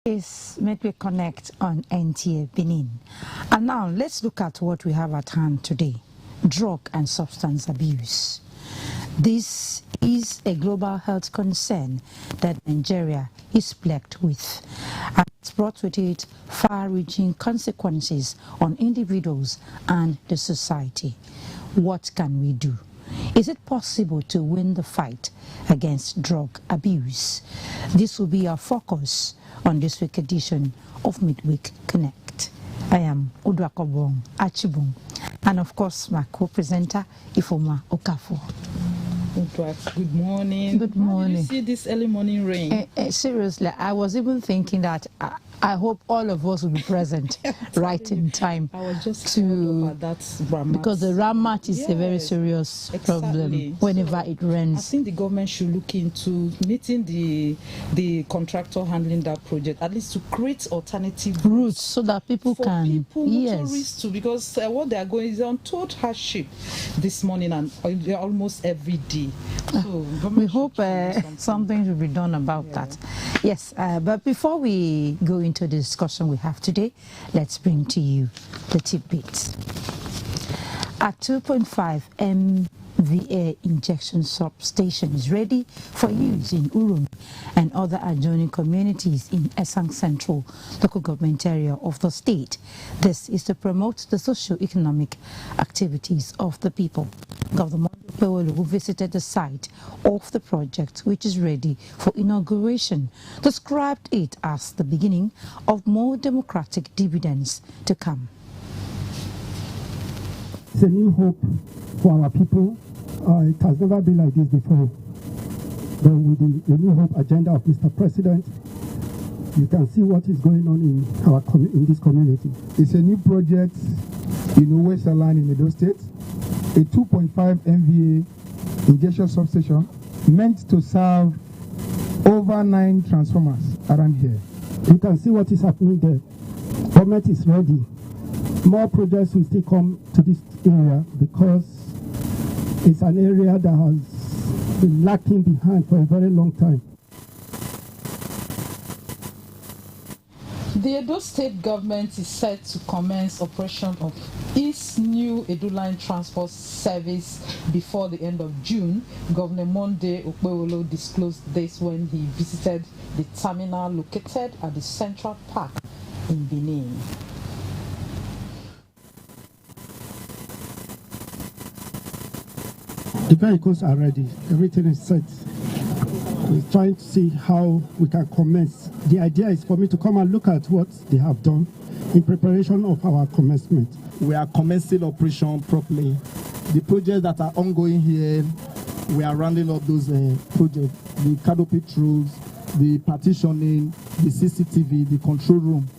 Is Midweek Connect on NTA Benin. And now let's look at what we have at hand today: drug and substance abuse. This is a global health concern that Nigeria is plagued with, and it's brought with it far-reaching consequences on individuals and the society. What can we do? Is it possible to win the fight against drug abuse? This will be our focus on this week's edition of Midweek Connect. I am Udwakobong Achibong, and of course my co-presenter Ifoma Okafor. Good morning. Good morning. How did you see this early morning rain? Seriously, I was even thinking that I hope all of us will be present right in time. I was just to at that Ramat. Because the Ramat is a very serious problem whenever it rains. I think the government should look into meeting the contractor handling that project, at least to create alternative routes so that people can. Motorists too, because what they are going is untold hardship this morning and almost every day. So we hope something will be done about that. Yes, but before we go into the discussion we have today, let's bring to you the tidbits. A 2.5 MVA injection substation is ready for use in Urum and other adjoining communities in Esang Central local government area of the state. This is to promote the socio-economic activities of the people. Governor Pewolu, who visited the site of the project, which is ready for inauguration, described it as the beginning of more democratic dividends to come. It's a new hope for our people. It has never been like this before. But with the new hope agenda of Mr. President, you can see what is going on in this community. It's a new project in Western Line in Edo State, a 2.5 MVA injection substation meant to serve over 9 transformers around here. You can see what is happening there. Government is ready. More projects will still come to this area because it's an area that has been lacking behind for a very long time. The Edo State government is set to commence operation of its new Edo Line transport service before the end of June. Governor Monday Okpewolo disclosed this when he visited the terminal located at the Central Park in Benin. The vehicles are ready. Everything is set. We're trying to see how we can commence. The idea is for me to come and look at what they have done in preparation of our commencement. We are commencing operation properly. The projects that are ongoing here, we are rounding up those projects. The canopy roofs, the partitioning, the CCTV, the control room.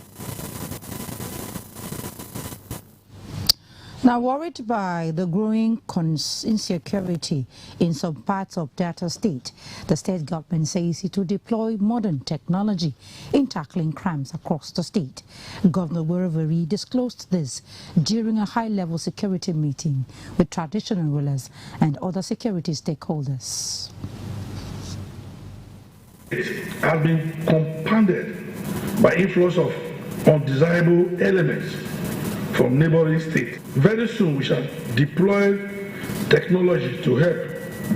Now, worried by the growing insecurity in some parts of Delta State, the state government says it will deploy modern technology in tackling crimes across the state. Governor Wereveri disclosed this during a high-level security meeting with traditional rulers and other security stakeholders. It has been compounded by inflows of undesirable elements from neighboring states. Very soon we shall deploy technology to help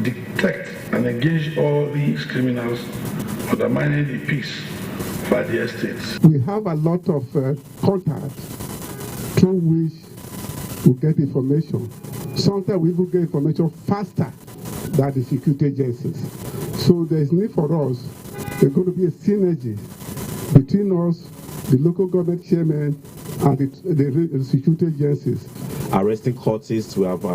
detect and engage all these criminals undermining the peace of the estates. We have a lot of contacts through which we get information. Sometimes we even get information faster than the security agencies. So there's need for us. There's going to be a synergy between us, the local government chairman, and the security agencies. Arresting cultists, we have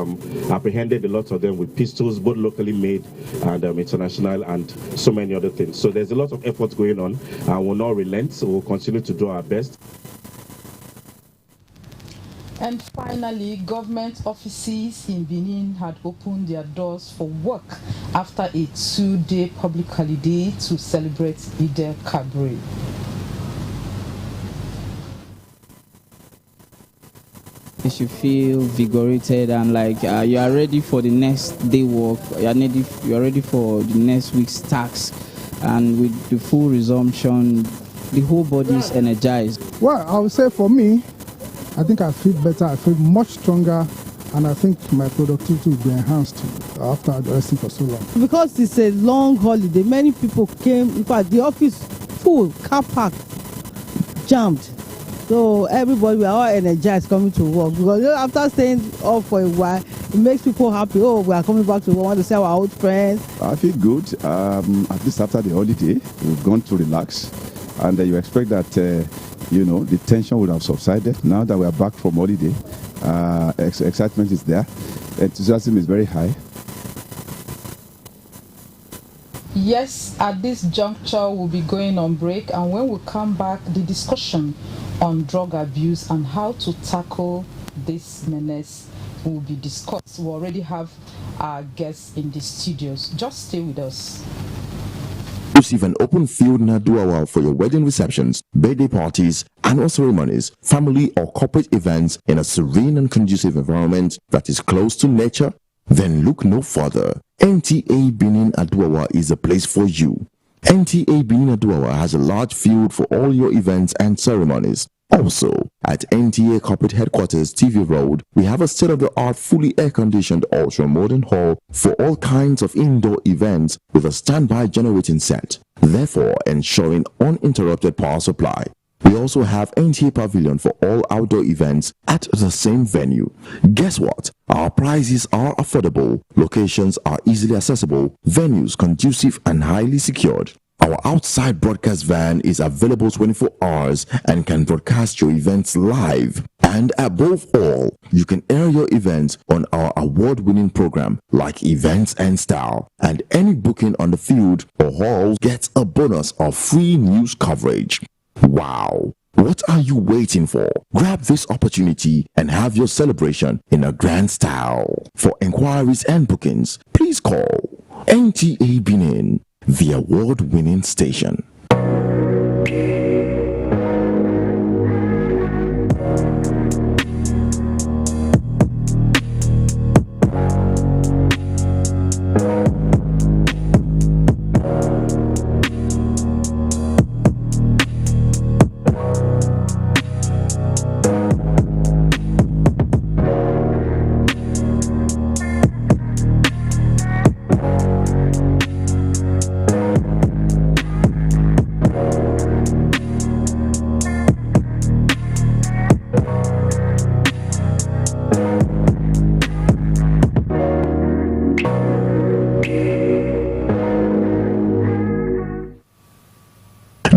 apprehended a lot of them with pistols, both locally made and international, and so many other things. So there's a lot of effort going on, and we'll not relent, so we'll continue to do our best. And finally, government offices in Benin had opened their doors for work after a 2-day public holiday to celebrate Eid al-Kabir. You should feel vigorated and like you are ready for the next day work. You are ready for the next week's task, and with the full resumption the whole body is energized? Well, I would say for me, I think I feel better, I feel much stronger, and I think my productivity will be enhanced after resting for so long. Because it's a long holiday, many people came, in fact, the office full, car park, jammed. So everybody, we are all energized coming to work. Because after staying off for a while, it makes people happy. Oh, we are coming back to work, want to see our old friends. I feel good. At least after the holiday, we've gone to relax. And you expect that, the tension would have subsided. Now that we are back from holiday, excitement is there. Enthusiasm is very high. Yes, at this juncture, we'll be going on break. And when we come back, the discussion on drug abuse and how to tackle this menace will be discussed. We already have our guests in the studios. Just stay with us. Receive an open field Naduawa for your wedding receptions, birthday parties, annual ceremonies, family or corporate events in a serene and conducive environment that is close to nature? Then look no further. NTA Benin Aduawa is a place for you. NTA Benin Aduawa has a large field for all your events and ceremonies. Also, at NTA Corporate Headquarters, TV Road, we have a state-of-the-art, fully air-conditioned, ultra-modern hall for all kinds of indoor events with a standby generating set, therefore ensuring uninterrupted power supply. We also have NTA Pavilion for all outdoor events at the same venue. Guess what? Our prices are affordable, locations are easily accessible, venues conducive and highly secured. Our outside broadcast van is available 24 hours and can broadcast your events live. And above all, you can air your events on our award-winning program like Events and Style. And any booking on the field or hall gets a bonus of free news coverage. Wow! What are you waiting for? Grab this opportunity and have your celebration in a grand style. For inquiries and bookings, please call NTA Benin, the award-winning station.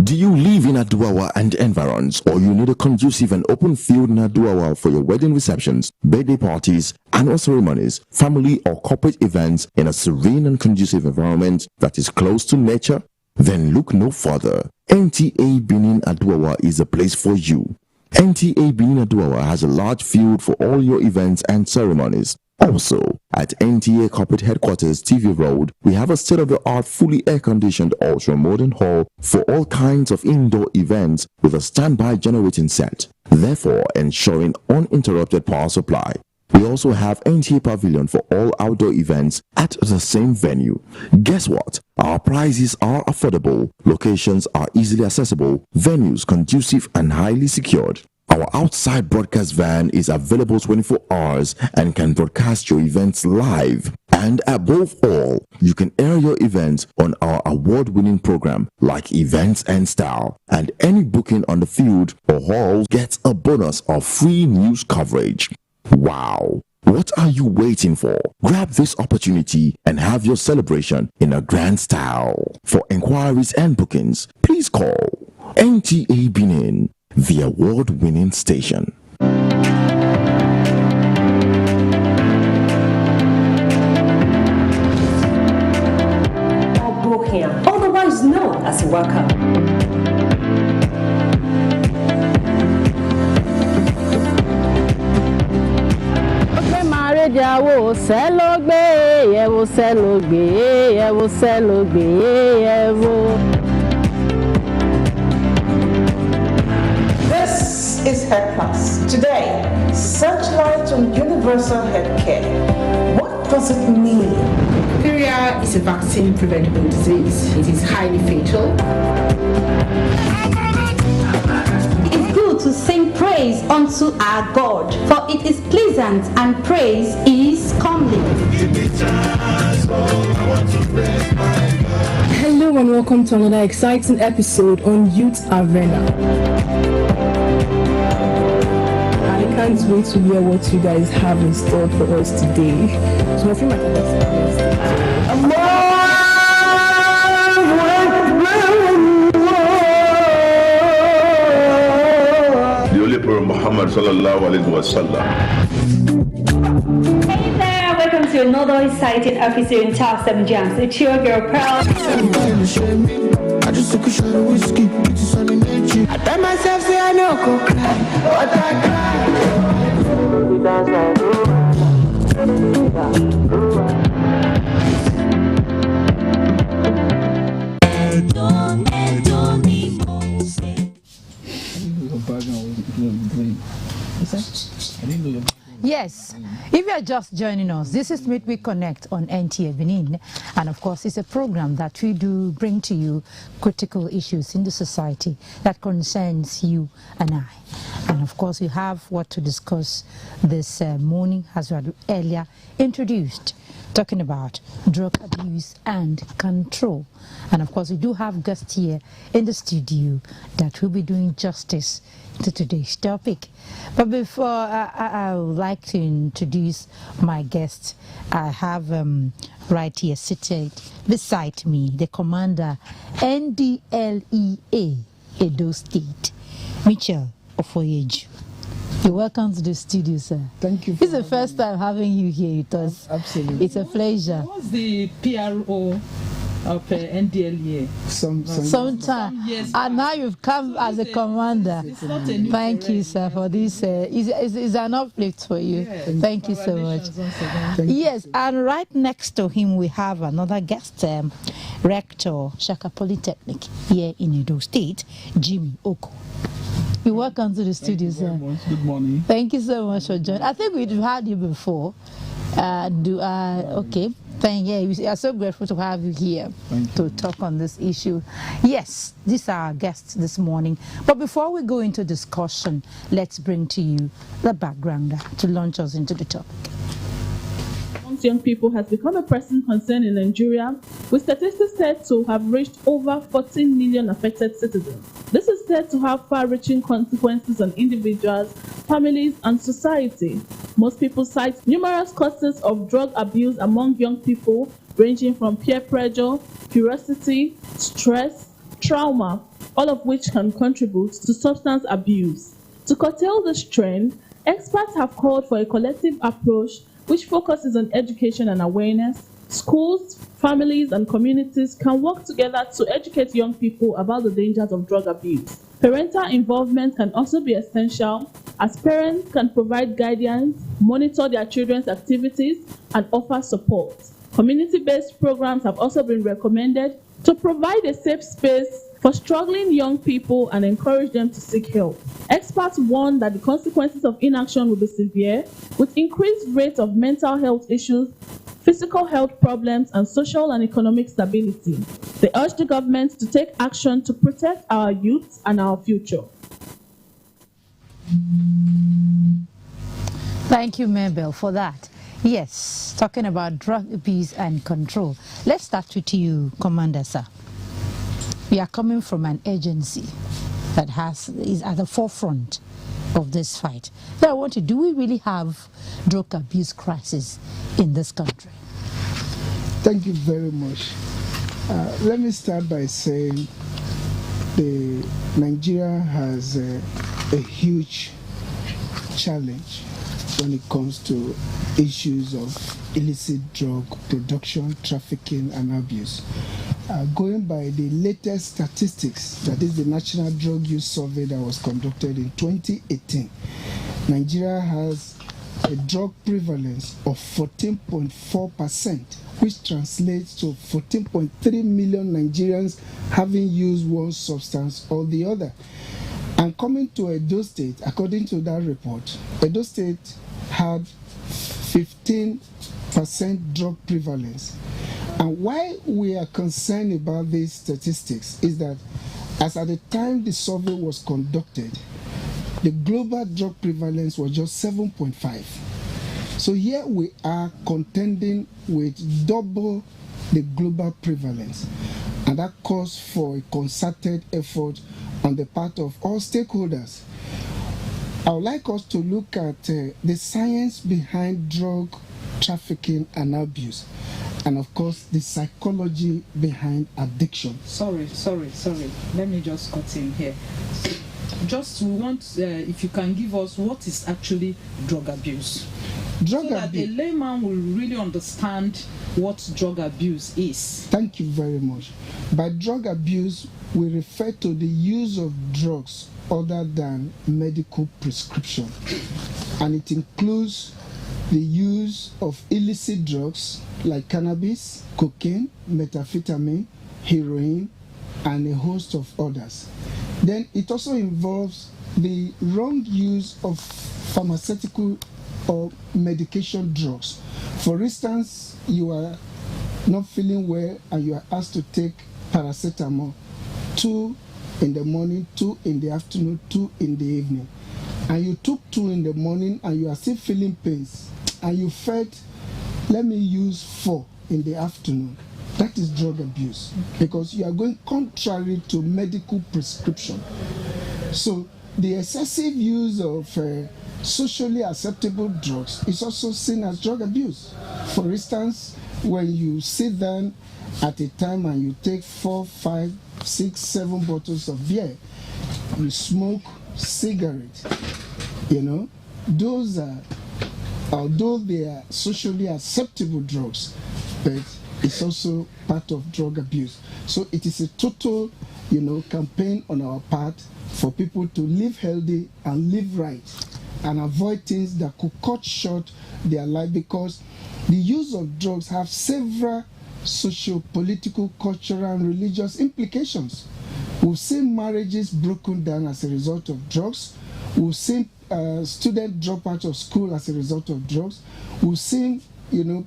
Do you live in Aduawa and environs, or you need a conducive and open field in Aduawa for your wedding receptions, birthday parties, annual ceremonies, family or corporate events in a serene and conducive environment that is close to nature? Then look no further. NTA Benin Aduawa is a place for you. NTA Benin Aduawa has a large field for all your events and ceremonies. Also, at NTA Corporate Headquarters, TV Road, we have a state-of-the-art, fully air-conditioned, ultra-modern hall for all kinds of indoor events with a standby generating set, therefore ensuring uninterrupted power supply. We also have NTA Pavilion for all outdoor events at the same venue. Guess what? Our prices are affordable, locations are easily accessible, venues conducive and highly secured. Our outside broadcast van is available 24 hours and can broadcast your events live. And above all, you can air your events on our award-winning program like Events and Style. And any booking on the field or hall gets a bonus of free news coverage. Wow! What are you waiting for? Grab this opportunity and have your celebration in a grand style. For inquiries and bookings, please call NTA Benin, the award-winning station. Otherwise known as Waka. This is Health Plus. Today, searchlight on universal healthcare. What does it mean? Diphtheria is a vaccine-preventable disease. It is highly fatal. praise unto our God, for it is pleasant and praise is comely. Hello and welcome to another exciting episode on Youth Arena. I can't wait to hear what you guys have in store for us today. So I think the Holy Prophet Muhammad sallallahu alaihi wasallam. Hey there, welcome to another exciting episode in Top 7 Jams. It's your girl Pearl. I just took a shot of whiskey, it's on energy. I tell myself, say I know, go cry, but I cry. Yes, if you are just joining us, this is Midweek Connect on NTA Benin, and of course it's a program that we do bring to you critical issues in the society that concerns you and I. And of course we have what to discuss this morning, as we had earlier introduced, talking about drug abuse and control. And of course we do have guests here in the studio that will be doing justice to today's topic. But before I would like to introduce my guest, I have right here seated beside me the commander NDLEA Edo State, Mitchell Ofoyeju. You're welcome to the studio, sir. Thank you. It's the first time having you here with us. Absolutely. It's a pleasure. What's the PRO of NDLEA? Sometime. Yes. And now you've come as a commander. It's not a new Thank you, sir, for this. It's an uplift for you. Yes. Thank you so much. Yes, and right next to him we have another guest, Rector Shaka Polytechnic here in Edo State, Jimmy Oko. You're welcome to the studio, sir. Good morning. Thank you so much for joining. I think we've had you before. Okay. We are so grateful to have you here to talk on this issue. Yes, these are our guests this morning. But before we go into discussion, let's bring to you the backgrounder to launch us into the topic. Amongst young people has become a pressing concern in Nigeria, with statistics said to have reached over 14 million affected citizens. This is said to have far-reaching consequences on individuals, families, and society. Most people cite numerous causes of drug abuse among young people, ranging from peer pressure, curiosity, stress, trauma, all of which can contribute to substance abuse. To curtail this trend, experts have called for a collective approach which focuses on education and awareness. Schools, families, and communities can work together to educate young people about the dangers of drug abuse. Parental involvement can also be essential, as parents can provide guidance, monitor their children's activities, and offer support. Community-based programs have also been recommended to provide a safe space for struggling young people and encourage them to seek help. Experts warn that the consequences of inaction will be severe, with increased rates of mental health issues, physical health problems, and social and economic stability. They urge the government to take action to protect our youth and our future. Thank you, Mabel, for that. Yes, talking about drug abuse and control. Let's start with you, Commander, sir. We are coming from an agency that is at the forefront of this fight. So I want to, do we really have drug abuse crisis in this country? Thank you very much. Let me start by saying Nigeria has a huge challenge when it comes to issues of illicit drug production, trafficking, and abuse. Going by the latest statistics, that is the National Drug Use Survey that was conducted in 2018, Nigeria has a drug prevalence of 14.4%, which translates to 14.3 million Nigerians having used one substance or the other. And coming to Edo State, according to that report, Edo State had 15% drug prevalence. And why we are concerned about these statistics is that as at the time the survey was conducted, the global drug prevalence was just 7.5. So here we are contending with double the global prevalence, and that calls for a concerted effort on the part of all stakeholders. I would like us to look at the science behind drug trafficking and abuse, and of course the psychology behind addiction. Sorry. Let me just cut in here. Just we want, if you can give us what is actually drug abuse. So that a layman will really understand what drug abuse is. Thank you very much. By drug abuse, we refer to the use of drugs other than medical prescription. And it includes the use of illicit drugs like cannabis, cocaine, methamphetamine, heroin, and a host of others. Then it also involves the wrong use of pharmaceutical or medication drugs. For instance, you are not feeling well and you are asked to take paracetamol, 2 in the morning, 2 in the afternoon, 2 in the evening. And you took 2 in the morning and you are still feeling pains, and you felt, let me use 4 in the afternoon. That is drug abuse, because you are going contrary to medical prescription. So the excessive use of socially acceptable drugs is also seen as drug abuse. For instance, when you sit down at a time and you take 4, 5, 6, 7 bottles of beer, you smoke cigarette, those are, although they are socially acceptable drugs, but it's also part of drug abuse. So it is a total, campaign on our part for people to live healthy and live right and avoid things that could cut short their life, because the use of drugs have several social, political, cultural, and religious implications. We've seen marriages broken down as a result of drugs. We've seen students drop out of school as a result of drugs. We've seen,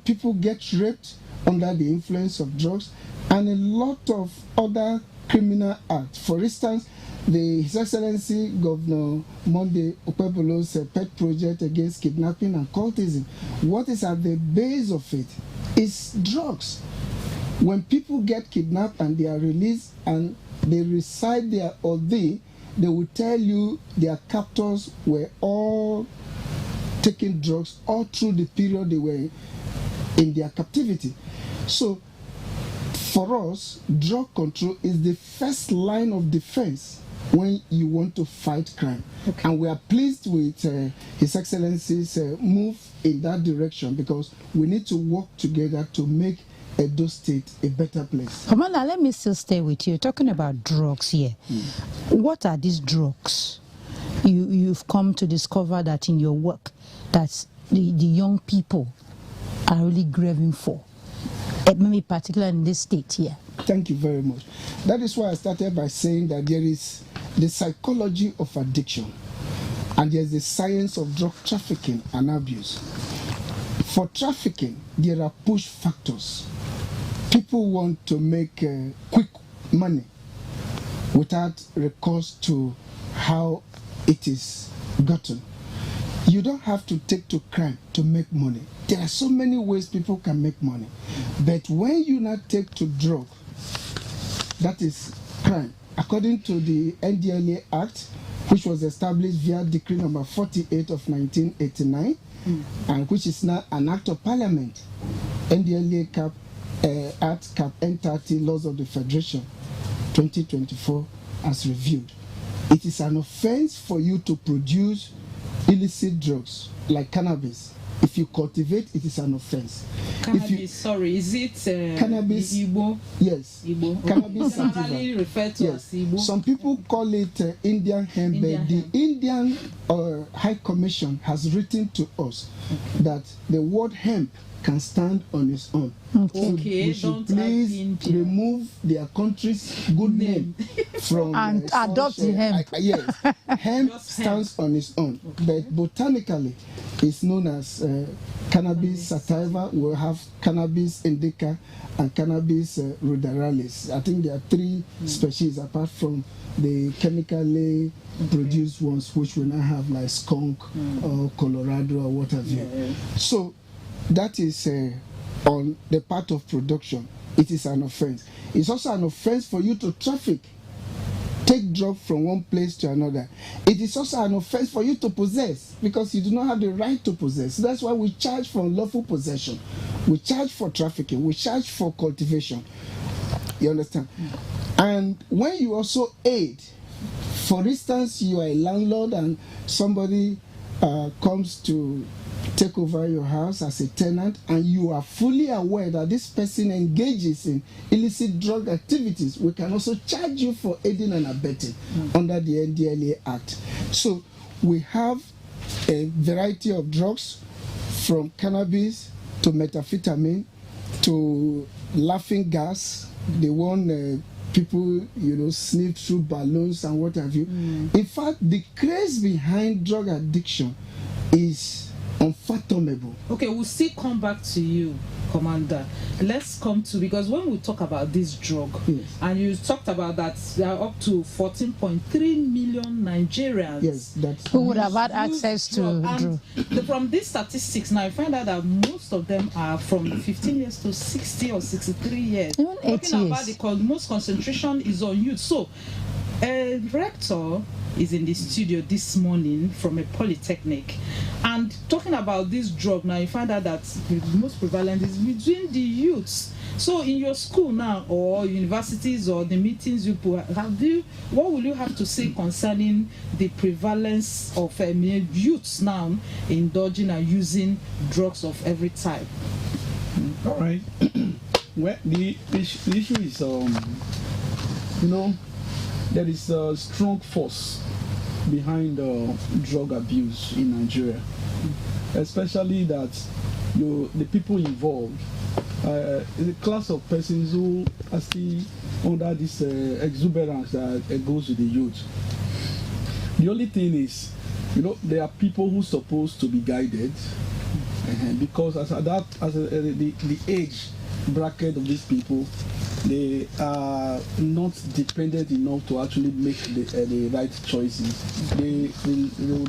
people get raped under the influence of drugs, and a lot of other criminal acts. For instance, His Excellency Governor Monday Okpebolo's pet project against kidnapping and cultism. What is at the base of it is drugs. When people get kidnapped and they are released and they reside there, or they will tell you their captors were all taking drugs all through the period they were in their captivity. So for us, drug control is the first line of defense when you want to fight crime. Okay. And we are pleased with His Excellency's move in that direction, because we need to work together to make Edo State a better place. Commander, let me still stay with you. Talking about drugs here. What are these drugs you've come to discover that in your work that the young people are really craving for? Maybe particularly in this state here. Thank you very much. That is why I started by saying that there is the psychology of addiction and there's the science of drug trafficking and abuse. For trafficking, there are push factors. People want to make quick money without recourse to how it is gotten. You don't have to take to crime to make money. There are so many ways people can make money. But when you not take to drug, that is crime. According to the NDLEA Act, which was established via Decree number 48 of 1989, and which is now an act of parliament, NDLEA Act Cap N30 Laws of the Federation 2024 as reviewed. It is an offense for you to produce illicit drugs like cannabis. If you cultivate, it is an offense. Cannabis, is it cannabis? Igbo? Yes. Igbo. Cannabis generally referred to as Igbo. Some people call it Indian hemp. The Indian High Commission has written to us that the word hemp can stand on its own. Okay, we should please remove their country's good name from and adopt the hemp. Yes, hemp stands on its own, but botanically, It's known as cannabis sativa. We have cannabis indica and cannabis ruderalis. I think there are 3 species apart from the chemically produced ones, which we now have like skunk or Colorado or what have you. So that is on the part of production. It is an offense. It's also an offense for you to traffic, take drugs from one place to another. It is also an offense for you to possess, because you do not have the right to possess. That's why we charge for unlawful possession, we charge for trafficking, we charge for cultivation. You understand? And when you also aid, for instance, you are a landlord and somebody comes to take over your house as a tenant, and you are fully aware that this person engages in illicit drug activities, we can also charge you for aiding and abetting under the NDLEA Act. So we have a variety of drugs, from cannabis to methamphetamine to laughing gas, the one people sniff through balloons and what have you. In fact, the craze behind drug addiction is unfathomable. Okay, we'll still come back to you, Commander. Let's come to, because when we talk about this drug, and you talked about that there are up to 14.3 million Nigerians who would have had access to drug. From these statistics now, I find out that most of them are from 15 years to 60 or 63 years. Even 8 years. Talking about the most concentration is on youth. So, a rector is in the studio this morning from a polytechnic, and talking about this drug now, you find out that the most prevalent is between the youths. So in your school now, or universities, or the meetings you put, what will you have to say concerning the prevalence of youths now indulging and using drugs of every type? All right. Well, the issue is, there is a strong force behind drug abuse in Nigeria, especially that the people involved, the class of persons who are still under this exuberance that goes with the youth. The only thing is, there are people who are supposed to be guided, because the age bracket of these people, they are not dependent enough to actually make the right choices. They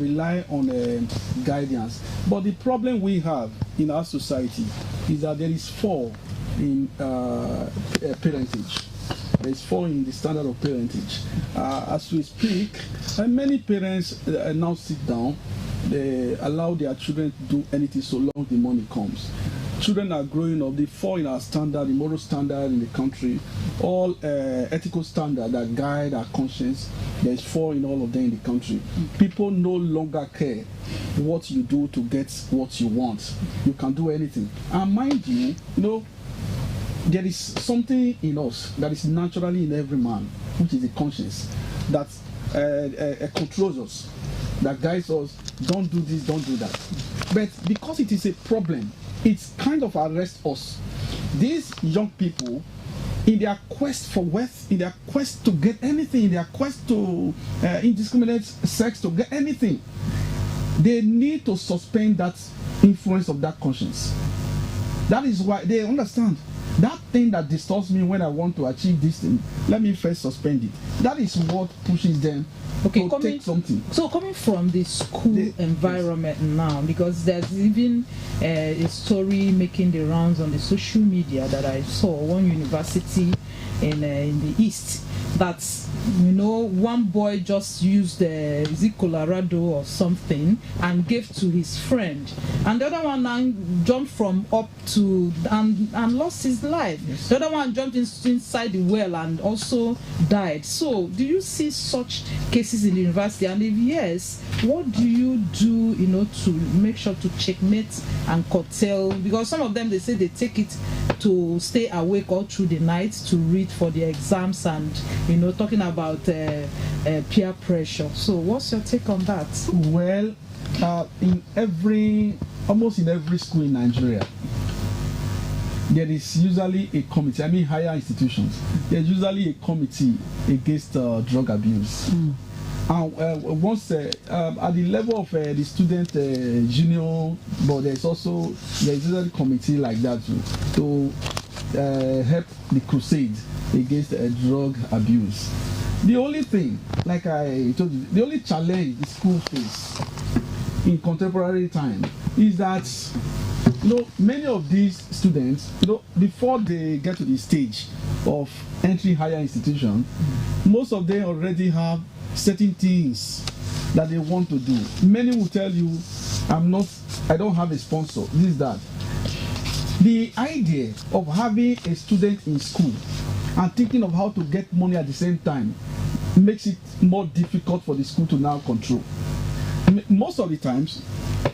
rely on guidance. But the problem we have in our society is that there is fall in parentage. There is fall in the standard of parentage. As we speak, many parents now sit down. They allow their children to do anything so long the money comes. Children are growing up, they fall in our standard, the moral standard in the country, all ethical standards that guide our conscience. There's fall in all of them in the country. People no longer care what you do to get what you want. You can do anything. And mind you, there is something in us that is naturally in every man, which is the conscience, that controls us, that guides us. Don't do this, don't do that. But because it is a problem, it's kind of arrests us. These young people, in their quest for wealth, in their quest to get anything, in their quest to indiscriminate sex, to get anything, they need to suspend that influence of that conscience. That is why they understand that thing that disturbs me when I want to achieve this thing, let me first suspend it. That is what pushes them to take something. So coming from the school environment now, because there's even a story making the rounds on the social media that I saw, one university in the East, that one boy just used is it Colorado or something and gave to his friend, and the other one now jumped from up to and lost his life. Yes. The other one jumped inside the well and also died. So do you see such cases in the university, and if yes, what do you do to make sure to checkmate and curtail? Because some of them, they say they take it to stay awake all through the night to read for the exams, and talking about peer pressure. So what's your take on that? Well, almost in every school in Nigeria, there is usually a committee. Higher institutions, there's usually a committee against drug abuse. And once at the level of the student union, but there's a committee like that to help the crusade against drug abuse. The only thing, like I told you, the only challenge the school face in contemporary time is that many of these students, before they get to the stage of entering higher institution, most of them already have certain things that they want to do. Many will tell you, I don't have a sponsor, this, that. The idea of having a student in school and thinking of how to get money at the same time makes it more difficult for the school to now control. Most of the times,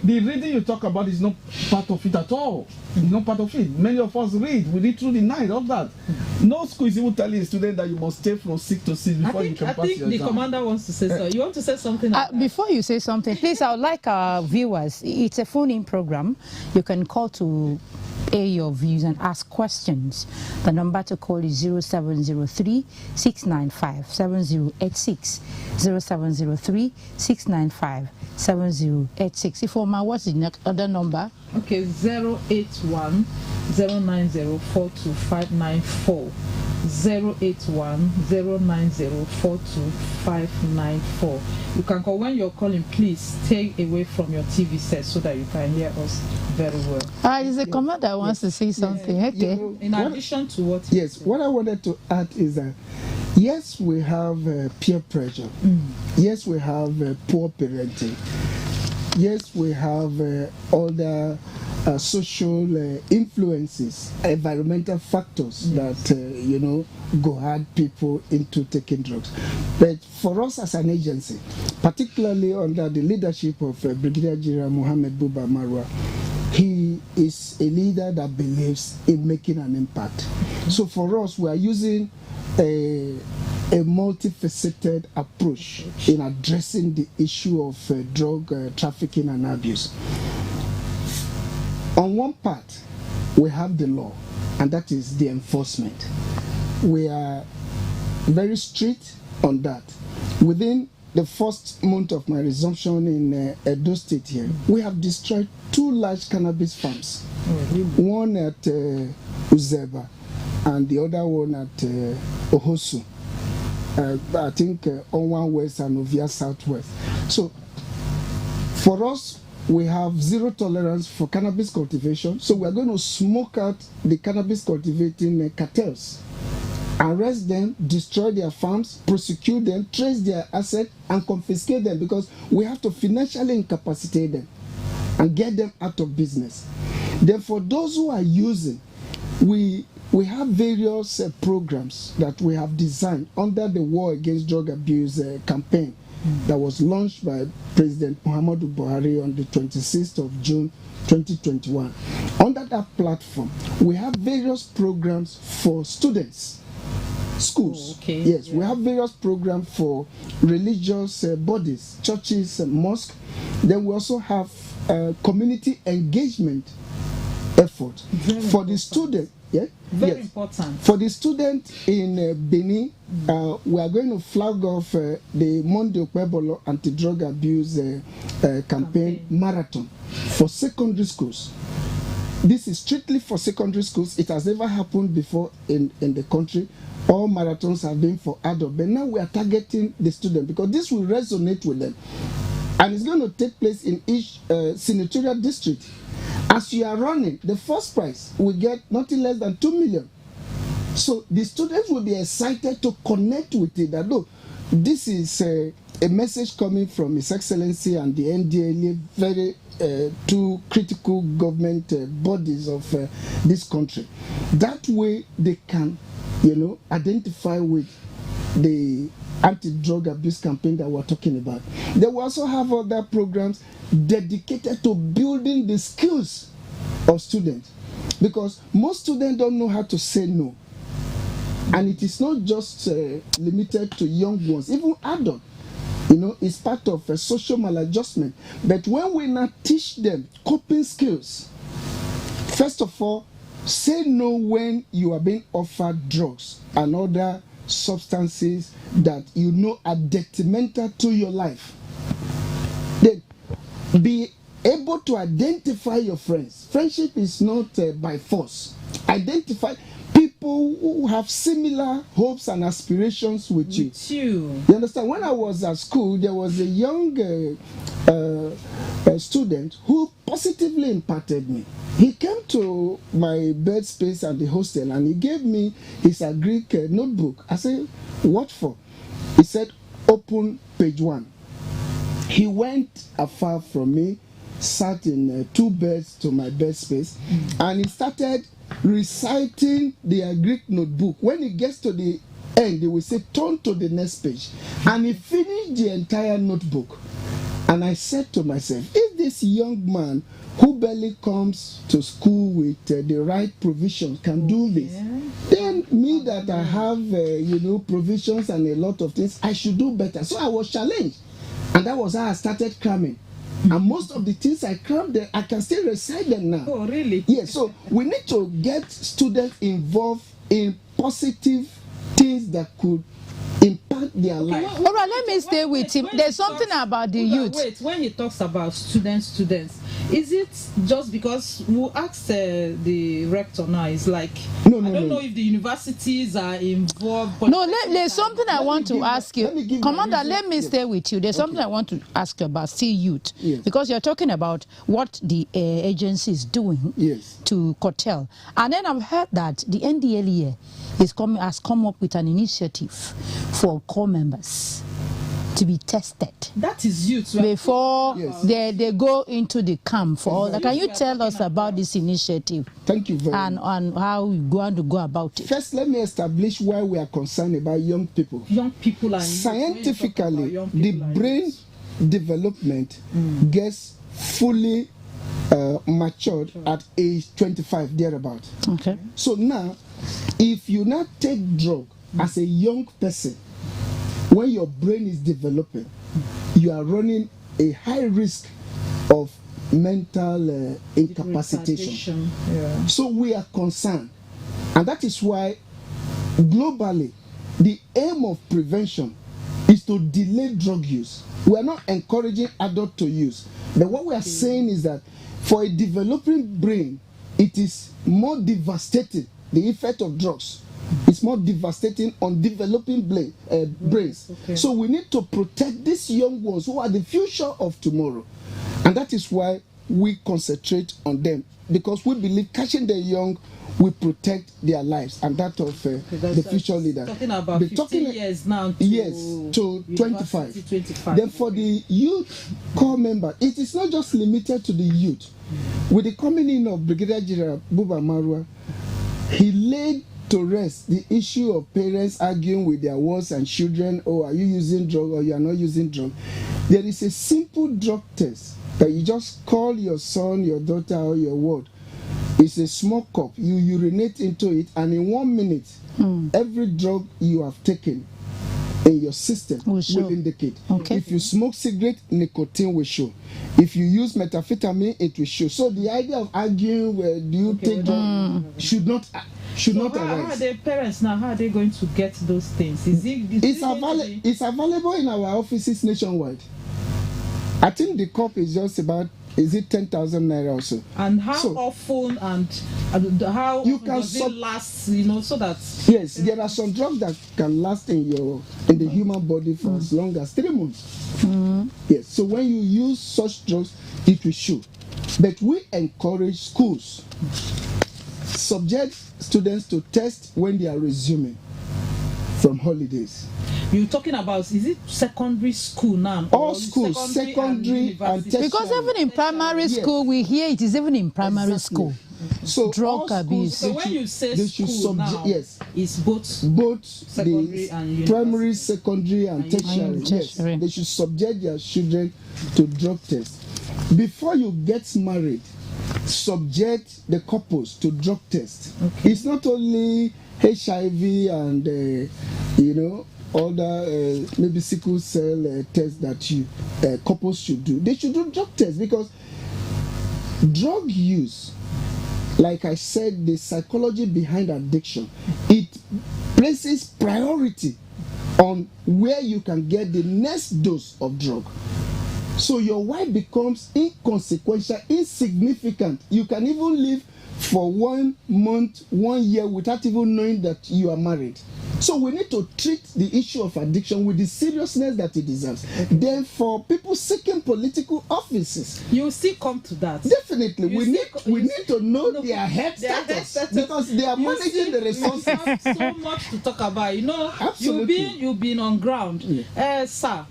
the reading you talk about is not part of it at all. It's not part of it. Many of us read. We read through the night, all that. No school is even telling a student that you must stay from 6 to 6 before you can pass your exam. I think the commander wants to say something. You want to say something? Before you say something, please, I would like our viewers, it's a phone-in program. You can call to air your views and ask questions. The number to call is 0703-695-7086. 0703-695-7086. Ifoma, what's the other number? Okay, 081-090-42594. 081-090-42594. You can call. When you're calling, please stay away from your TV set so that you can hear us very well. Is the commander wants to say something. Okay. In addition to what? Yes, what I wanted to add is that yes, we have peer pressure. Yes, we have poor parenting. Yes, we have other social influences, environmental factors that guide people into taking drugs. But for us as an agency, particularly under the leadership of Brigadier General Mohammed Buba Marwa, he is a leader that believes in making an impact. So for us, we are using a multifaceted approach in addressing the issue of drug trafficking and abuse. On one part, we have the law, and that is the enforcement. We are very strict on that. Within the first month of my resumption in Edo State here, we have destroyed 2 large cannabis farms. One at Uzeba and the other one at Ohosu. I think Onwan West and Ovia Southwest. So for us, we have zero tolerance for cannabis cultivation. So we are going to smoke out the cannabis cultivating cartels, arrest them, destroy their farms, prosecute them, trace their assets, and confiscate them, because we have to financially incapacitate them and get them out of business. Then for those who are using, we have various programs that we have designed under the War Against Drug Abuse campaign that was launched by President Muhammadu Buhari on the 26th of June 2021. Under that platform, we have various programs for students, schools. Yes, we have various programs for religious bodies, churches, and mosques. Then we also have community engagement effort for the student. Yeah? Very important. For the student in Benin, we are going to flag off the Monday Okwebolo anti-drug abuse campaign marathon for secondary schools. This is strictly for secondary schools. It has never happened before in the country. All marathons have been for adults, but now we are targeting the student because this will resonate with them. And it's going to take place in each senatorial district. As you are running, the first prize will get nothing less than 2 million. So the students will be excited to connect with it. That look, this is a message coming from His Excellency and the NDLA, very two critical government bodies of this country. That way they can, identify with the anti-drug abuse campaign that we're talking about. They will also have other programs dedicated to building the skills of students, because most students don't know how to say no. And it is not just limited to young ones, even adults. It's part of a social maladjustment. But when we now teach them coping skills, first of all, say no when you are being offered drugs and other substances that you know are detrimental to your life. Then be able to identify your friends. Friendship is not by force. Identify people who have similar hopes and aspirations with you. You understand? When I was at school, there was a young student who positively impacted me. He came to my bed space at the hostel and he gave me his Greek notebook. I said, "What for?" He said, "Open page 1." He went afar from me, sat in 2 beds to my bed space, and he started reciting the Greek notebook. When he gets to the end, they will say, "Turn to the next page." And he finished the entire notebook. And I said to myself, if this young man who barely comes to school with the right provisions can do this, then me that I have, provisions and a lot of things, I should do better. So I was challenged. And that was how I started cramming. And most of the things I crammed there, I can still recite them now. Oh, really? Yes, so we need to get students involved in positive things that could impact their life. All right, let me stay with him. There's something about the youth. Wait, when he talks about students, is it just because we asked the rector now? Is like I don't know if the universities are involved. No, there's something I want to ask you, Commander. Let me stay with you. There's something I want to ask you about still youth, because you're talking about what the agency is doing to curtail, and then I've heard that the NDLEA has come up with an initiative for core members to be tested. That is youth, right? Before they go into the camp for all that. Can you tell us about this initiative? Thank you very much. And how we're going to go about it. First, let me establish why we are concerned about young people. Young people and scientifically, the brain development gets fully matured at age 25, thereabout. Okay. So now, if you not take drug as a young person, when your brain is developing, you are running a high risk of mental incapacitation. So we are concerned, and that is why globally the aim of prevention is to delay drug use. We are not encouraging adults to use, but what we are saying is that for a developing brain, it is more devastating. The effect of drugs is more devastating on developing brains. Okay. So we need to protect these young ones who are the future of tomorrow. And that is why we concentrate on them, because we believe catching the young will protect their lives and that of the future leader. Talking about 15 years now to 25. Then for the youth core member, it is not just limited to the youth. With the coming in of Brigadier General Buba Marwa, he laid to rest the issue of parents arguing with their wives and children, oh, are you using drug or you are not using drug. There is a simple drug test that you just call your son, your daughter, or your ward. It's a small cup. You urinate into it, and in 1 minute, every drug you have taken in your system will indicate. Okay. If you smoke cigarette, nicotine will show. If you use methamphetamine, it will show. So the idea of arguing where do you take drug should not arise. How are the parents now? How are they going to get those things? It's available in our offices nationwide. I think the cup is just about, is it 10,000 naira or so? And how often and how does it last, so that... Yes, there are some drugs that can last in the human body for as long as 3 months. Yes, so when you use such drugs, it will show. But we encourage schools, subject students to test when they are resuming from holidays. You're talking about, is it secondary school now? All schools, secondary and tertiary. Because even in primary school, we hear it is even in primary school. So drug abuse. So when you say school now, it's both secondary and primary, secondary, and tertiary. Yes, they should subject their children to drug tests. Before you get married, subject the couples to drug tests. Okay. It's not only HIV and other maybe sickle cell tests that you couples should do. They should do drug tests, because drug use, like I said, the psychology behind addiction, it places priority on where you can get the next dose of drug. So your wife becomes inconsequential, insignificant. You can even live for 1 month, 1 year without even knowing that you are married. So we need to treat the issue of addiction with the seriousness that it deserves. Then for people seeking political offices, you still come to that. Definitely, we need to know their head status because they are managing the resources. We have so much to talk about. You know, you've been on ground, sir.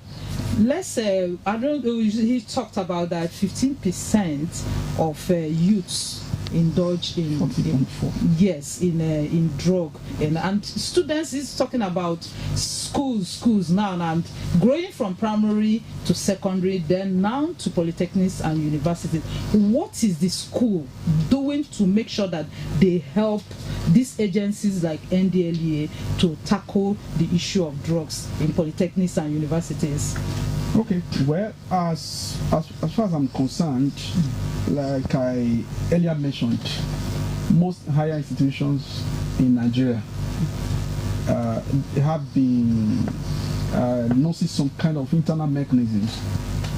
Let's I don't know. He talked about that 15% of youths indulge in drug and students is talking about schools now and growing from primary to secondary, then now to polytechnics and universities. What is the school doing to make sure that they help these agencies like NDLEA to tackle the issue of drugs in polytechnics and universities? Okay, well, as far as I'm concerned, like I earlier mentioned, most higher institutions in Nigeria have been nursing some kind of internal mechanisms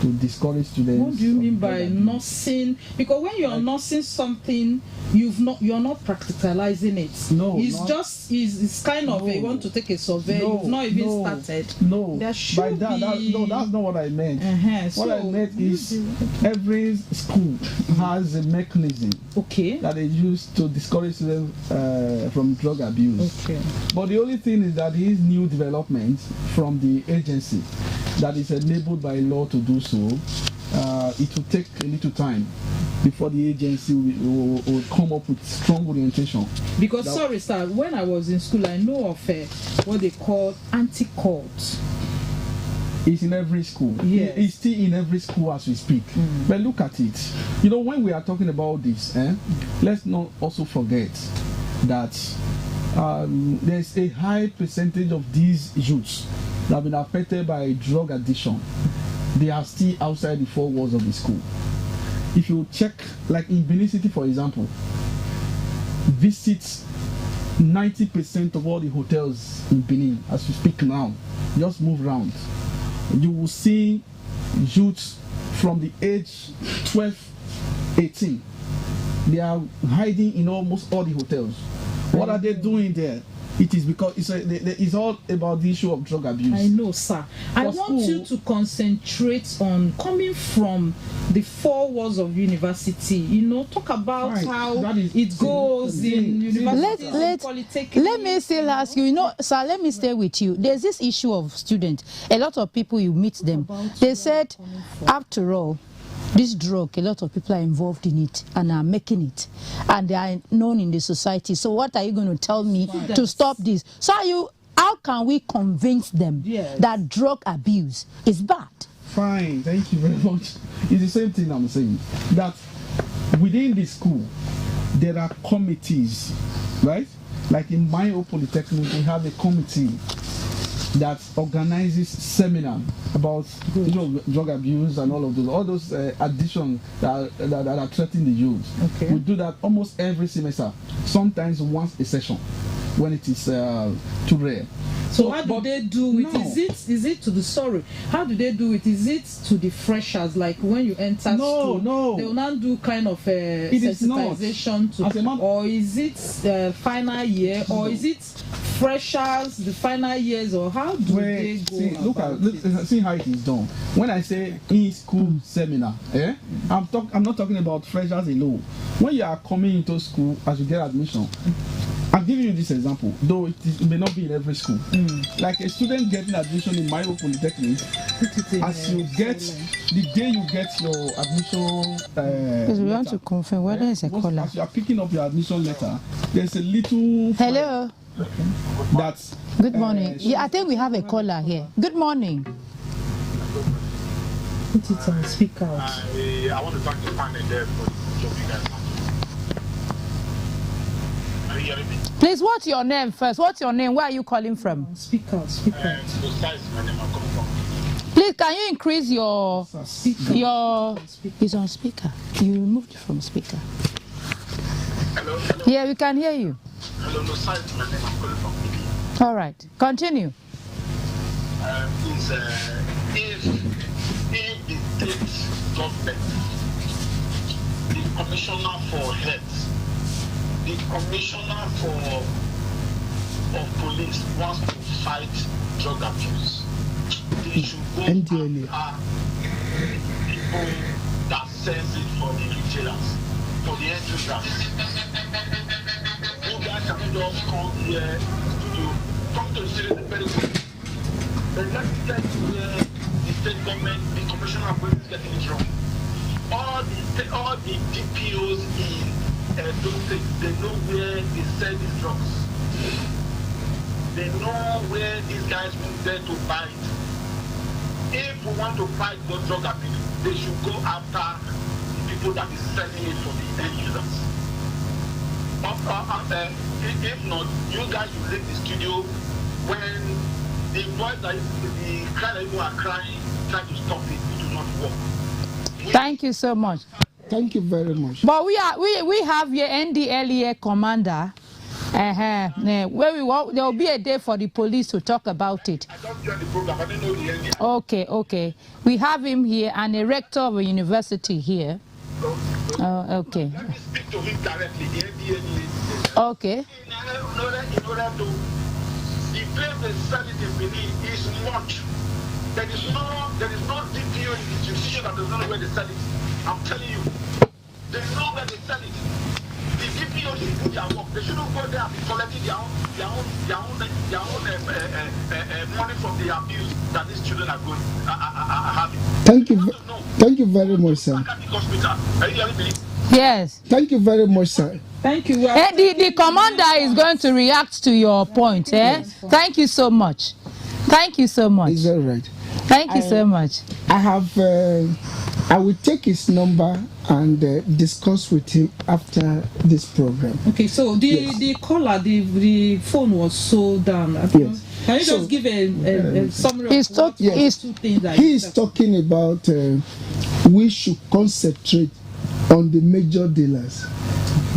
to discourage students. What do you mean by nursing? Because when you're nursing something, you're not practicalizing it. No, it's kind of you want to take a survey. You've not even started. No, there should that's not what I meant. What I meant is every school has a mechanism that they use to discourage students from drug abuse. But the only thing is that these new developments from the agency that is enabled by law to do so, it will take a little time before the agency will come up with strong orientation. Because, sorry sir, when I was in school, I know of what they call anti-cult. It's in every school. Yes. It's still in every school as we speak. But look at it. You know, when we are talking about this, let's not also forget that there's a high percentage of these youths that have been affected by drug addiction. They are still outside the 4 walls of the school. If you check, like in Benin City, for example, visits 90% of all the hotels in Benin as we speak now. Just move around. You will see youths from the age 12, 18. They are hiding in almost all the hotels. What are they doing there? It is because it's all about the issue of drug abuse. I know, sir. I want you to concentrate on coming from the 4 walls of university. You know, talk about how it goes in university. Let me still ask you, sir, let me stay with you. There's this issue of students. A lot of people, you meet them. They said, after all, this drug, a lot of people are involved in it and are making it, and they are known in the society. So what are you going to tell me to stop this? So how can we convince them that drug abuse is bad? Fine, thank you very much. It's the same thing I'm saying, that within the school there are committees, right? Like in my own polytechnic, we have a committee that organizes seminar about drug abuse and all those addictions that are threatening the youth. We do that almost every semester, sometimes once a session when it is too rare. So how do they do it? Is it to the how do they do it? Is it to the freshers, like when you enter school? No. They will not do kind of sensitization or is it final year, or is it freshers, the final years, or how do they go? See how it is done. When I say in-school seminar, I'm not talking about freshers alone. When you are coming into school as you get admission, I'm giving you this example, though it may not be in every school. Like a student getting admission in my polytechnic, as you get, the day you get your admission because we want to confirm whether it's a caller. As you are picking up your admission letter, there's a little... Hello. That's... Good morning. I think we have a caller here. Good morning. Put it on, speak out. I want to thank the panel there for the job you guys have. Please, what's your name first? What's your name? Where are you calling from? Speak out, speak out. Please, can you increase your it's on speaker. You removed it from speaker. Hello. Yeah, we can hear you. Hello, no, sorry, my name. I'm calling from Midweek. All right, continue. Is if the state government, the commissioner for health, the commissioner of police wants to fight drug abuse, they should go after people that sells it for the retailers, for the end users. You guys cannot just come here to come to the city very quick. But let's get where the state government, the commissioner of police is getting it wrong. All the DPOs in Edo State, they know where they sell these drugs. They know where these guys move there to buy it. If we want to fight the drug abuse, they should go after the people that is selling it for the end users. If not, you guys will leave the studio when the voice that the cry that people are crying, trying to stop it, it will not work. Thank you so much. Thank you very much. But we have your NDLEA commander. Where there will be a day for the police to talk about it. I don't join the program. I don't know the NDLEA. Okay. We have him here and a rector of a university here. Okay. Let me speak to him directly. The NDLEA. Okay. In order to the place they sell it in Benin is much. There is no DPO in the jurisdiction that does not know where they sell it. I'm telling you. They know where they sell it. The DPO should do their work. They shouldn't go there and be collecting their own money from the abuse that these children are having. Thank you very much, sir. Yes. Thank you very much, sir. Thank you. The commander is going to react to your point. Thank you so much. Thank you so much. It's all right. Thank you so much. I will take his number and discuss with him after this program. Okay, so the caller, the phone was sold down. Yes. Can you just give a summary of two things that he is talking about we should concentrate on the major dealers.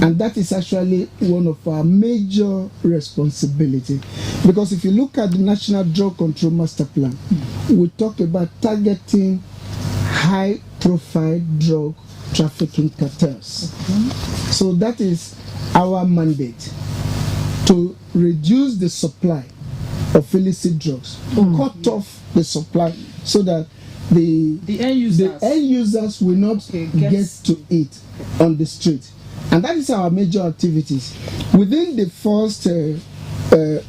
And that is actually one of our major responsibility. Because if you look at the National Drug Control Master Plan, we talk about targeting high-profile drug trafficking cartels. So that is our mandate, to reduce the supply of illicit drugs, cut off the supply so that the end users will not get to it on the street. And that is our major activities. Within the first,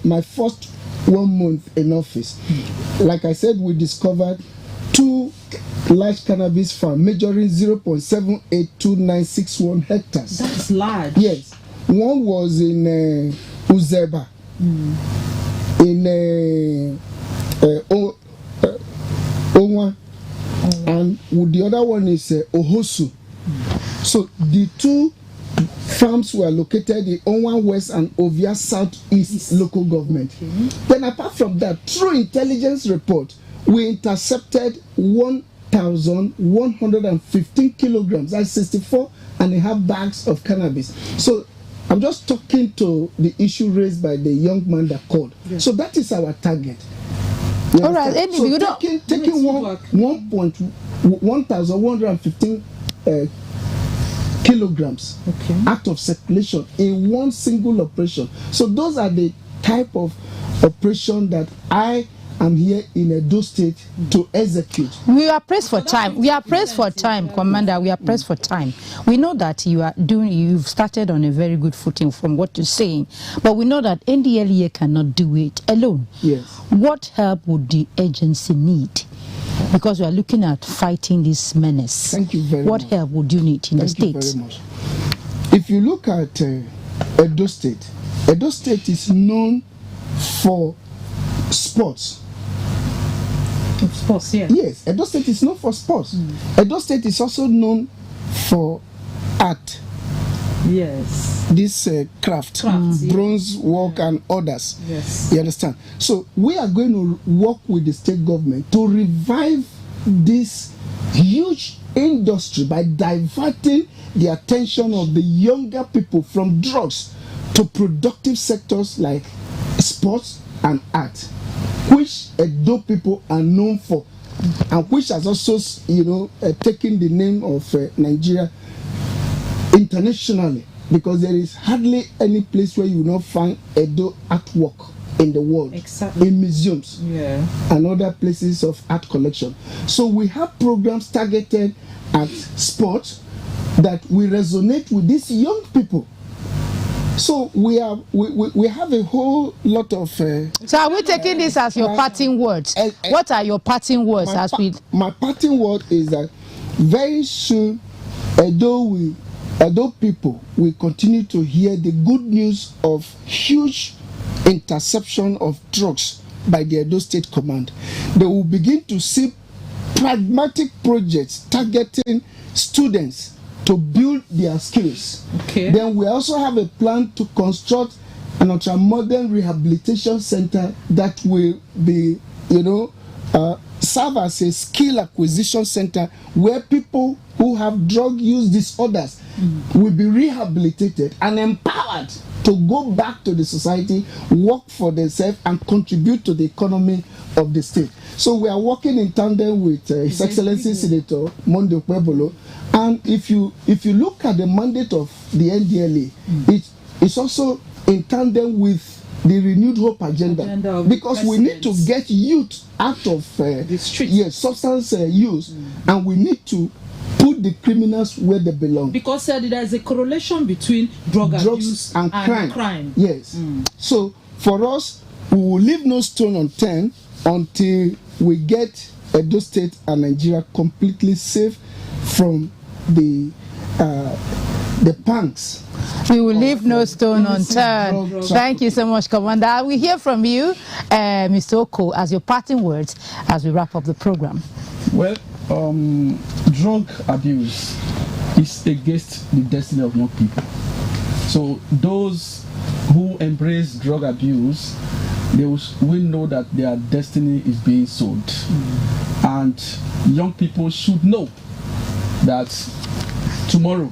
my first 1 month in office, like I said, we discovered 2 large cannabis farms measuring 0.782961 hectares. That's large. Yes. One was in Uzeba, in Onwa, and the other one is Ohosu. So the 2 farms were located in Onwa West and Ovia Southeast local government. Then apart from that, through intelligence report, we intercepted 1,115 kilograms, that's 64.5 bags of cannabis. So I'm just talking to the issue raised by the young man that called. Yes. So that is our target. All right, so taking 1,115 kilograms out of circulation in one single operation. So those are the type of operation that I am here in Edo State to execute. We are pressed for time. We are pressed for time, Commander. We are pressed for time. We know that you've started on a very good footing from what you're saying, but we know that NDLEA cannot do it alone. Yes. What help would the agency need? Because we are looking at fighting this menace. Thank you very much. What help would you need in the state? Thank you very much. If you look at Edo State is known for sports. Sports, yeah. Yes, Edo State is known for sports. Edo State is also known for art. Yes. This craft, bronze work and others. Yes. You understand? So we are going to work with the state government to revive this huge industry by diverting the attention of the younger people from drugs to productive sectors like sports, and art, which Edo people are known for, and which has also, taken the name of Nigeria internationally, because there is hardly any place where you will not find Edo artwork in the world, in museums and other places of art collection. So we have programs targeted at sports that will resonate with these young people. So we have a whole lot of. So are we taking this as your parting words? What are your parting words My parting word is that very soon, Edo people will continue to hear the good news of huge interception of drugs by the Edo State Command. They will begin to see pragmatic projects targeting students to build their skills. Then we also have a plan to construct an ultra-modern rehabilitation center that will be, serve as a skill acquisition center where people who have drug use disorders will be rehabilitated and empowered to go back to the society, work for themselves, and contribute to the economy of the state. So we are working in tandem with His Excellency Senator Monday Okpebholo. And if you look at the mandate of the NDLA, it's also in tandem with the renewed hope agenda because we need to get youth out of the streets, substance use, and we need to put the criminals where they belong. Because there is a correlation between drugs abuse and crime. Yes. So for us, we will leave no stone unturned until we get Edo State and Nigeria completely safe from the punks. We will leave no stone unturned. Thank you so much, Commander. We hear from you, Mr. Oko, as your parting words as we wrap up the program. Well, drug abuse is against the destiny of young people. So those who embrace drug abuse, they will know that their destiny is being sold. And young people should know that tomorrow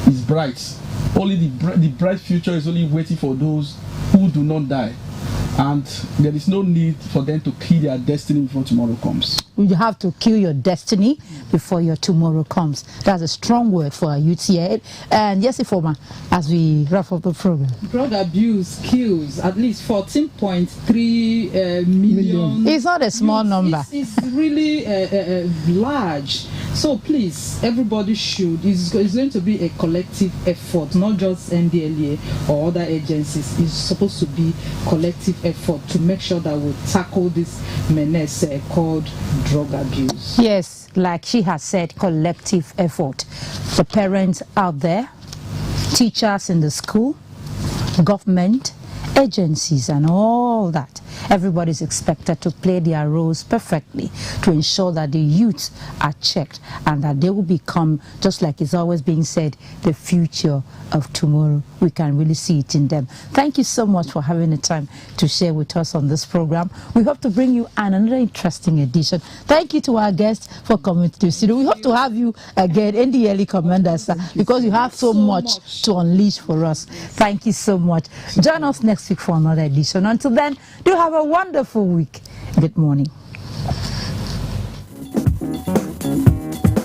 is bright. Only the bright future is only waiting for those who do not die. And there is no need for them to kill their destiny before tomorrow comes. You have to kill your destiny before your tomorrow comes. That's a strong word for our youth here. And yes, Ifoma, as we wrap up the program. Drug abuse kills at least 14.3 million. It's not a small number. It's really large. So please, everybody should. It's going to be a collective effort, not just NDLA or other agencies. It's supposed to be collective effort to make sure that we tackle this menace called drug abuse. Yes, like she has said, collective effort. The parents out there, teachers in the school, government, agencies and all that. Everybody's expected to play their roles perfectly to ensure that the youth are checked and that they will become, just like it's always being said, the future of tomorrow. We can really see it in them. Thank you so much for having the time to share with us on this program. We hope to bring you another interesting edition. Thank you to our guests for coming to the studio. We hope to have you again in the early commanders because you have so much to unleash for us. Thank you so much. Join us next week for another edition. Until then, do have a wonderful week. Good morning.